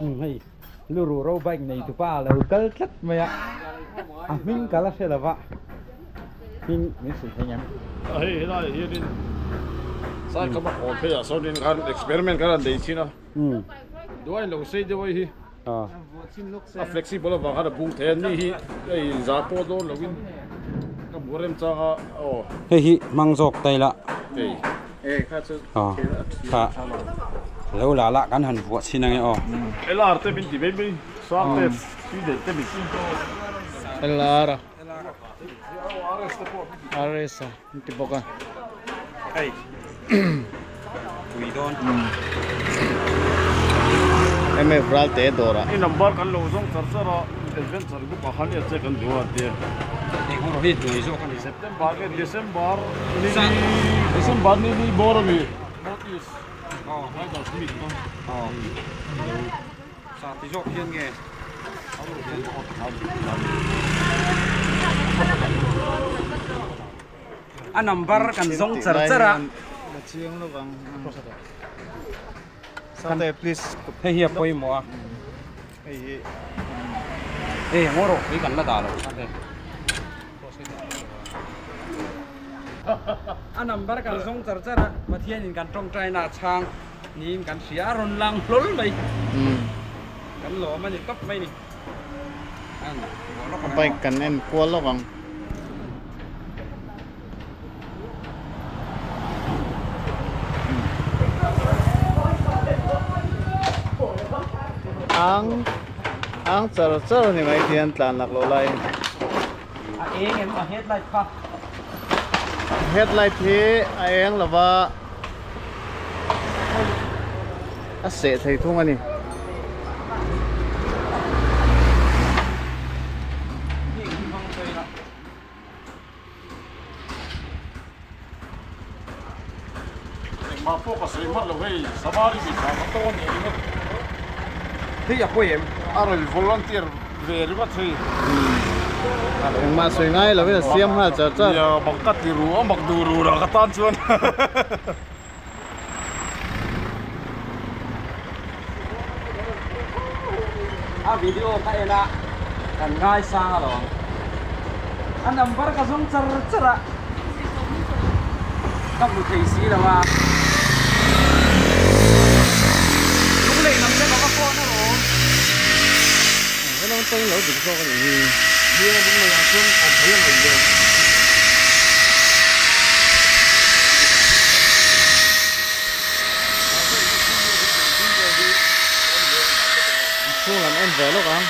hay luru rau bánh này tụi ba là cất cất mày ạ mình cả là sẽ là vợ mình sự thấy nhắm ấy là hiện đi sai các bạn học bây giờ sau này kan experiment kan đấy chứ nào đôi lúc xây đôi hi flexible và cái bung thế này cái giá po đó là win cái bữa em cho hey mang dọc tay lạ khá lâu là cắn hẳn vợ xin anh ấy LR te bin di baby swap te suide te bin LR RS tipo kan hey Kuidon em Fral te dora ini number kan lo zong sarsa adventure ku pahan ya kan dua dia Eko rohit tuh iso kan September ke Desember ni baru bi notice hai das mit saat iso kian ge number kan zong cercera chiang lo bang sate please hey hiệp poi mo ngoro cái cảnh là đào rồi number kan zong cercera mà thiên nhìn kan trong trai na chang nhìn kan xia ron lang lol mày kan lo mà nhìn cấp mày nè bay kan en kwa lo bang ang char ni mai thian tlan lak lo lai em headlight pa headlight hi eng lova a se thei thung ani ma focus ei mar lo hei sabari bi ka to ni thì à quên em aro volunteer về đi bắt thầy mà soi ngay là bây giờ xem ha chả chả ya bak kat ti ru bak du ru ra ka tan chuan video ka ena kan ngai sang lo number ka zong cercera các một thầy sĩ là mà lúc này nằm trên nó có con đó rồi cái nó tên lỗi được cho cái gì dia đúng là chuan không thấy là gì đâu xuống làm em về lúc không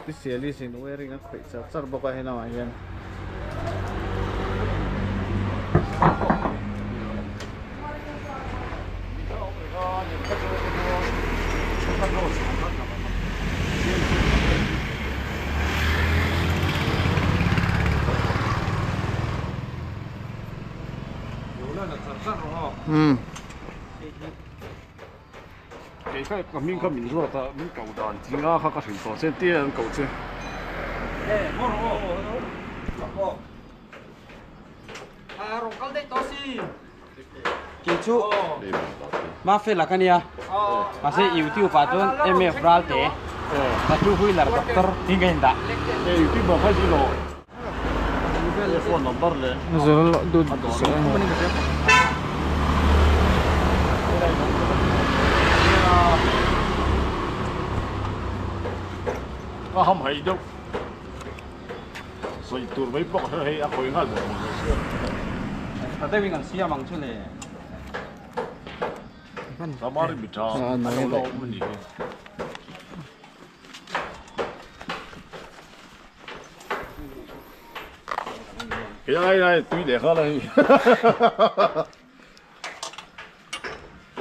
specialist in wearing a face char boka hena ma yan cái mình có mình rồi ta mình cầu đàn chỉ ngã khác cái thằng sen tiền cầu chứ rong kal dei tosi kichu ma fe la kania ma se youtube pa ton mf ral te ta tu hui lar doctor tinga inda youtube ba phải gì rồi telephone number le zol du không hay đâu rồi tụi mấy bọc hay ác quỷ hết rồi ta te wing an sia mang chu le sao mà đi bị trao đâu đâu mà nhỉ cái này tuy để khác này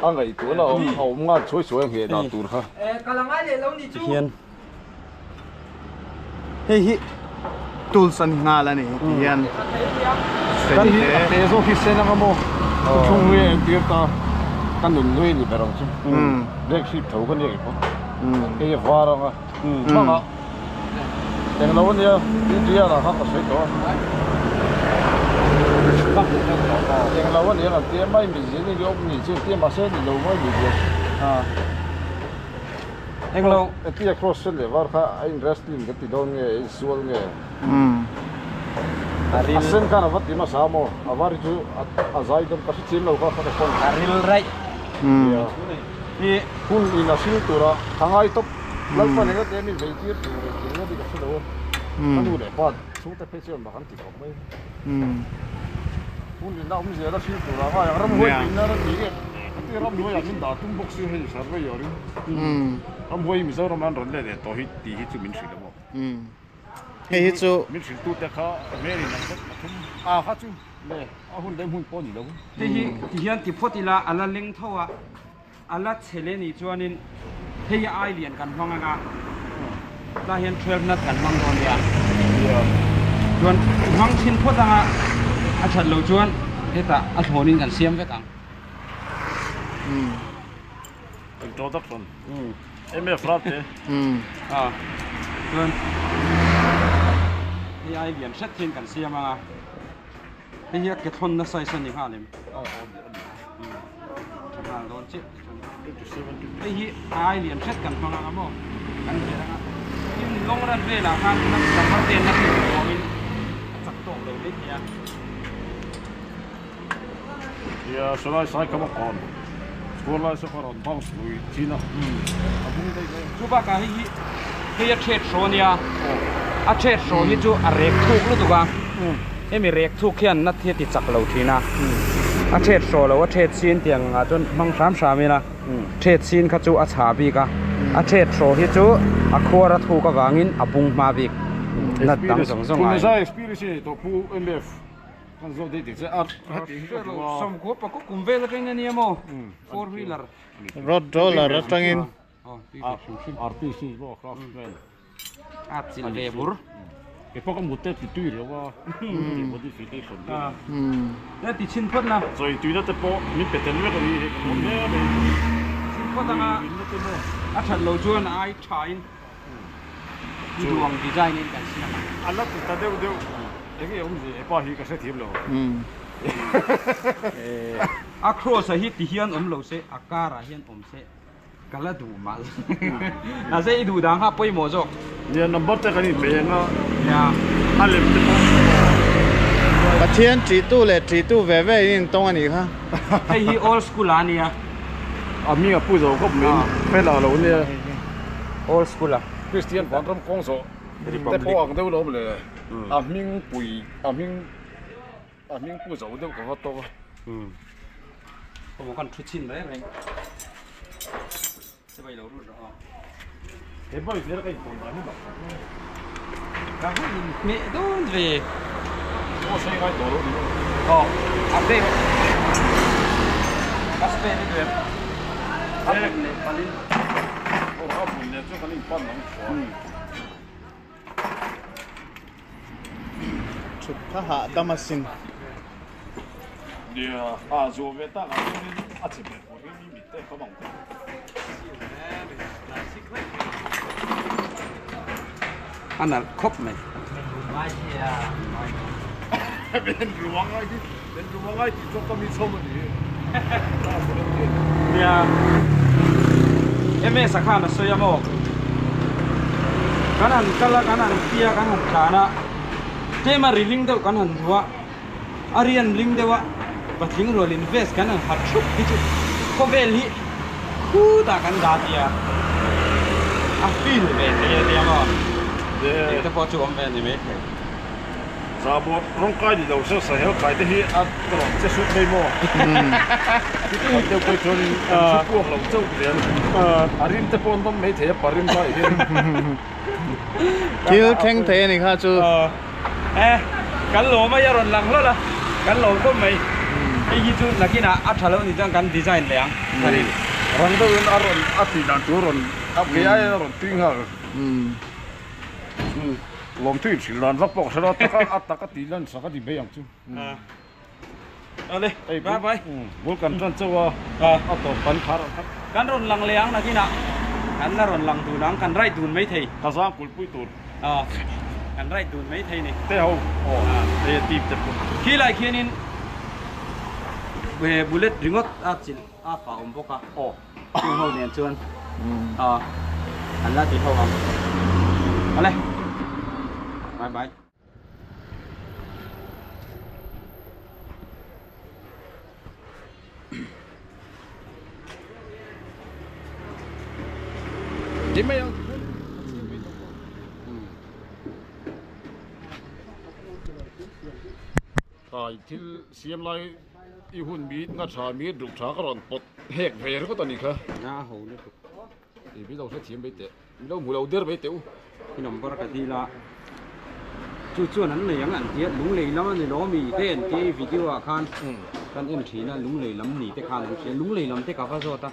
anh ấy tuổi là hậu ngã chuối chuối nghe đào tuổi ha kalangai le lo ni chu hiền hey Tulsan nga la ni yan kan hi peso hi sena ka mo chung we ti ta kan nun we ni berong chu black sheep thau kan ye ko ke vara nga ma nga teng lo ni ya ti ya la ha ka sai to mà nhưng lâu nữa là tiêm mấy mình gì đi ông mình chưa tiêm mà sẽ đi lâu mấy mình gì anh lâu tiêm cross lên var kha anh wrestling cái tidon nghe sual nghe asen kana vat dino samo avar ju azai dom kasi chim lo ka kha kon aril rai ni kun ina sil tura thangai top lalpa ne ga te mi vei tir tu ne di ka selo anu le pa chu ta pe chen ma kan ti ko mai kun ni na um je la sil tura ga ya ram hoi pin na ra ni ge ti ram hoi ya min da tum box si hei sar ve yori ram hoi mi zo ram an ron le de to hi ti hi chu min si lo hei chu min si tu te kha me ri na thum kha chu le a hun dai hun po ni lo thì hiền thì phốt thì là anh linh thâu à anh chele ni chuanin thì ai liềnกันฟังอ่ะlà hiền 12 นัดกันฟังตอนเดียวชวนฟังชิ้นพดอ่ะอาชัดเราชวนเฮ้ยแต่อาโถนินกันเสียมไว้กังintroduction eme frate ชวนที่ไอเลียนเซ็ตทิ้งกันเสียมอ่ะที่เฮียเกทนน่ะใส่สนิทห้าเลยโดนจิไอ้เฮียไอเลียนเซ็ตกันฟังอ่ะมั้งกันเสียนะยิ่งลงรันเวลาการนักสัมภาระเต็นนักของมินจับโต๊ะเลยนิดเดียวya solai sai kama kon sekolah sekolah bang sui Cina abung dai dai coba kah ฮียเทรดโซเนี่ยอาเทรดโซนี่จู่อาเร็กทุกแล้วตัวกันมีเร็กทุกเขียนนัดที่ติดจักรเราทีนะอาเทรดโซแล้วว่าเทรดซีนเตียงจนมังสามมีนะเทรดซีนเขาจู่อาชาบีกะอาเทรดโซที่จู่อาคัวรัทุกวางินอาบุงมาบิกนัดตั้งสองไง คุณใช้ experience ตัวผู้ MF กันโซดีที่จะอัดสมควรปะก็กุมเวลกันเนี่ยมั้ง four wheeler รถโดลรถตั้งอินRTC บ่ครับแม่น อาจิลเลบุร์เก็บพวกมุดเตติตุยแล้วว่า modification แล้วติดชิ้นพดนะ所以对了这波你别等那个你我们的ชิ้นพดตั้งอาชัดเราชวนไอ้ชายดวงดีใจนี่กันสินะอันนั้นแต่เดี๋ยวเดี๋ยวผมจะป้าฮีก็เสียทีมแล้วอาครอสฮิตที่เฮียนเราเสอาการะเฮียนเสก็ละดูมาน่าจะดูดังฮะไปหมดจบเนี่ยนับบัตรกันนี่เป็นอ่ะเนี่ยอะไรมันจะประเทศจีตู้เลยจีตู้เว่ๆนี่ตรงอันนี้ค่ะไอ้ฮี old school อันนี้มีกับผู้โจก็เหมือนเป็นเราเนี่ย old school อ่ะคริสเตียนความรำคงโซ่แต่พวกเดี๋ยวเราเลยมิ่งปุยมิ่งผู้โจเดี๋ยวก็โตผมกันทุกชิ้นเลยเองจะไปเรารู้หรอเห็นบ่อยเสียแล้วก็อีกคนบ้านนี่แบบการที่มีโดนเวโอ้ใช่ไงตัวรู้ดิอ๋ออัปเดตอัปเดตนี่ด้วยอัปเดตเนี่ยปันนี้โอ้ครับผมเนี่ยเจ้าคนนี้ปั้นหลังขวาชุดทหารดามาสินเดี๋ยวโจเวต้าเราเนี่ยอาจจะเป็นคนที่มีแต่เขาบังคับอันนั้นครบไหมเป็นรวงไอ้ที่ชกก็มีชมอันนี้เนี่ยสักครั้งนะสวยมากกันหันกันละกันหันเปียกันหันขานะเจ้ามารีลิงเดียวกันหันหัวอารียนลิงเดียวบัดลิงโรลินเวสกันหันหัดชุบที่จุดก็เวลี่คู่ตากันดาเดียอ่ะฟิลเวลี่เดียวมั้งเดี๋ยวจะพอจูอมเวลี่ไหมซาบอร้องไห้ดิเราเสียสายเขาขายได้ที่อัดตลอดจะสุดไม่หมดที่เดี๋ยวไปชนชุดพวกเราเจ้าเดียนอาริมแต่ปนต้องไม่เทียบปาริมได้คิวแข่งเทนี่ค่ะจูกันหลงไม่ยอมหลังแล้วล่ะกันหลงก็ไม่ไอ้ยี่จูนักกินอัดทะเลนี่จังกันดีไซน์เลี้ยงนี่รังตัวนั้นอารมณ์อัดที่นั่นตัวรันอับเกยอารมณ์ติ้งห่าลมที่สิลันรักปอกสระตะกัอัดตะกัตีลันสักทีเบียงจูเอาเลยไปบุกกันจันเจ้าว่าอัดต่อปันขาร์ครับกันรนหลังเลี้ยงนักกินกันน่ารนหลังดูนังกันไร่ดูนไม่ทีภาษากุลปุยตูนกันไร่ดูนไม่ทีนี่เต้าเดี๋ยวตีบจะปุ๊บขี้ไรขี้นิน về bullet ringot chín cả bốc à nhưng hậu niên chuan anh là tí hậu không đây bye bye Đi mấy ông? Thì xem lại yêu hôn mít ngắt trà mít rụt trà cái ròn bột hẹt về nó có tận này cả. hậu nữa Thì bây giờ sẽ xem bây giờ, bây giờ mua đầu tiên bây giờ. cái nòng bờ cái gì là chú hắn này anh tiếc lúng lì lắm anh nó mì tên cái video à khan kan em chỉ là lúng lì lắm nỉ cái khan lúng lì lắm cái cà phê rồi ta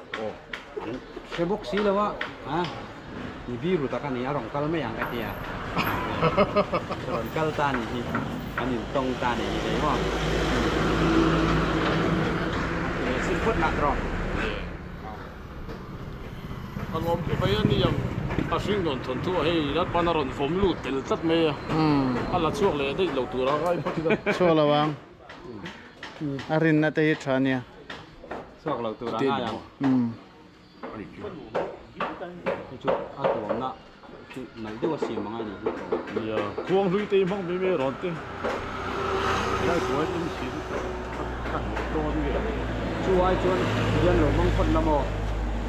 cái box xí là wa ni biru ta kan ni arong kal me yang ka tia ron kal ta ni anh tông ta ni đấy mà xin phút nặng rồi Anh om cái bây giờ ni yang sinh còn thuần thua hay rất ban đầu phom lụt từ tất mê anh là chuộc lệ đấy đầu tuổi ra cái phát đi chua là vang arin na tay chania chuộc đầu tuổi ra yang chú à tuổi nặng chú nãy đâu có xem mà ngay đi quăng lưới tê mong mê ròn tê cái tuổi em chỉ cắt một đôi đi chú ai chú dân lỗ mong phân lắm mò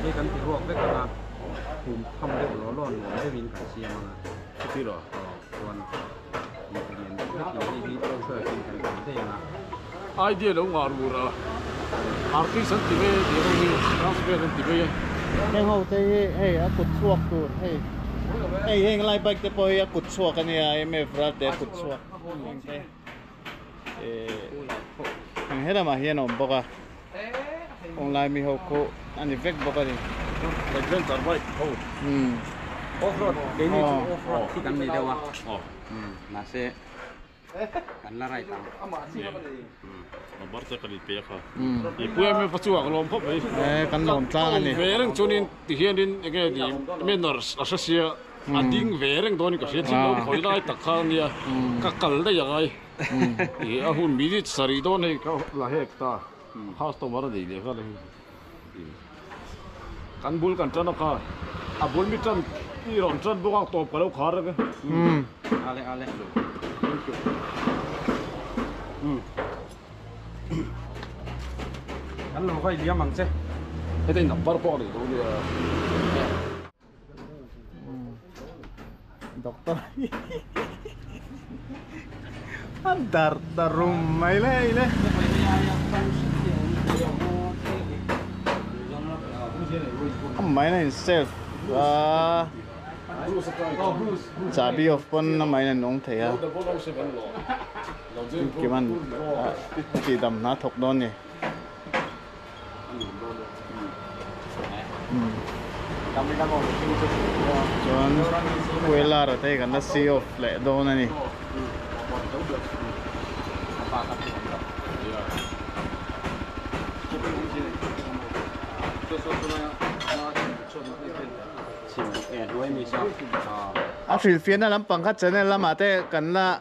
đây cần thì huộc đấy cả là cùng không được lỗ lòn lỗ để mình phải xem mà cái đó còn một cái điện rất là đi đâu rồi thì cần thế mà idea đâu ngar bura artist thì về thì không đi transfer thì về cái hậu tay hey a cút chuộc tu hey hey lại bike te poi a cút chuộc cái này em evra te cút chuộc anh hết mà hiền ổn bốc à ông lại mi hậu cô anh vek bốc à đi adventure bike thôi off-road cái này off-road thì cần gì đâu à là sẽ cần là right tăng nó bắt sẽ cần đi khá thì bữa em phát chuộc lom khóc vậy cần lom trang anh về rừng cho nên thì hiện đến cái gì men ở ở xe anh đi về rừng đó thì có thể chỉ nói lại tất cả nha các cẩn đấy vậy thì à hun mỹ đi sari đó này có là hết ta house to mà đi để cái này kan bul kan chân nó à bul mi chân đi rong chân bốc top cái đâu khó rồi cái ale ale kan lo phải liam mang chứ cái này nằm bao bao này đâu đi dokter dar darum mai le mai này self chả bi of pon mai này nong thei à cái man chỉ đầm ná thọc đòn nè John quella rồi thấy gần là sea of lệ đòn này Phil phiền lắm bằng cách chân là mà thế cần là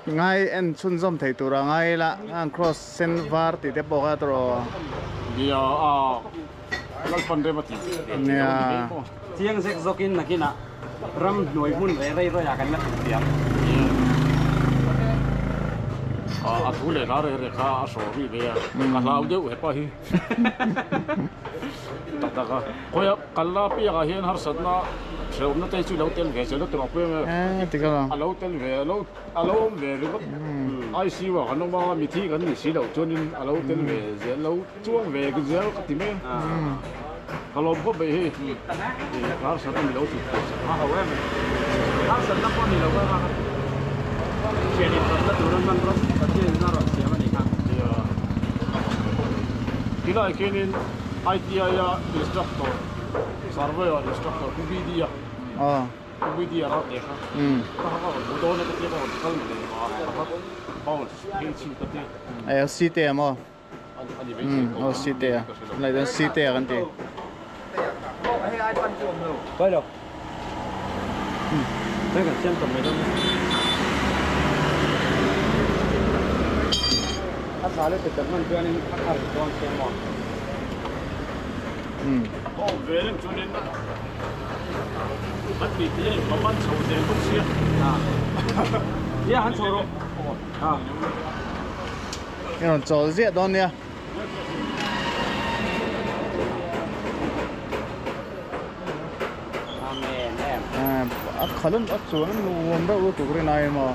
ngay en chun zom thấy tụi ra ngay là anh cross sen var thì để bỏ ra rồi dia lal pandai mati nè chiang sek zokin nakina ram noi mun re rồi ya kan na tiang thu lệ ra rồi khá sổ vì vậy cả lao dấu hết pa hi tất cả coi cả la pi cả hiền har sát na sớm nó tay chui lâu tên về sớm nó trọc về thì cái nào lâu tên về lâu về rồi ai xí vào cái nó mà mi thi cái gì xí đầu cho nên lâu tên về giờ lâu chuông về cái giờ cái gì mấy kalau có bị hi thì har sát nó lâu thì hậu em har sát nó con đi lâu mà chuyện này rất là lớn rồi cái chuyện nó rồi xíu mà đi khác cái này cái nên ITI instructor surveyor instructor kubidia kubidia ra thế ha các bạn muốn nói cái này còn không được mà bao nhiêu chuyện cái ai CT mà CT lại đến CT kan ti quay được đây là xem tầm này thôi asal itu teman tuan ini akar tuan semua. Oh, velen tunin na. At bitiyan paman sa hotel ko siya. Dia han soro. Yung chỗ diện đó nè. Amen. À, khẩn ắt xuống nó luôn đâu cái này mà.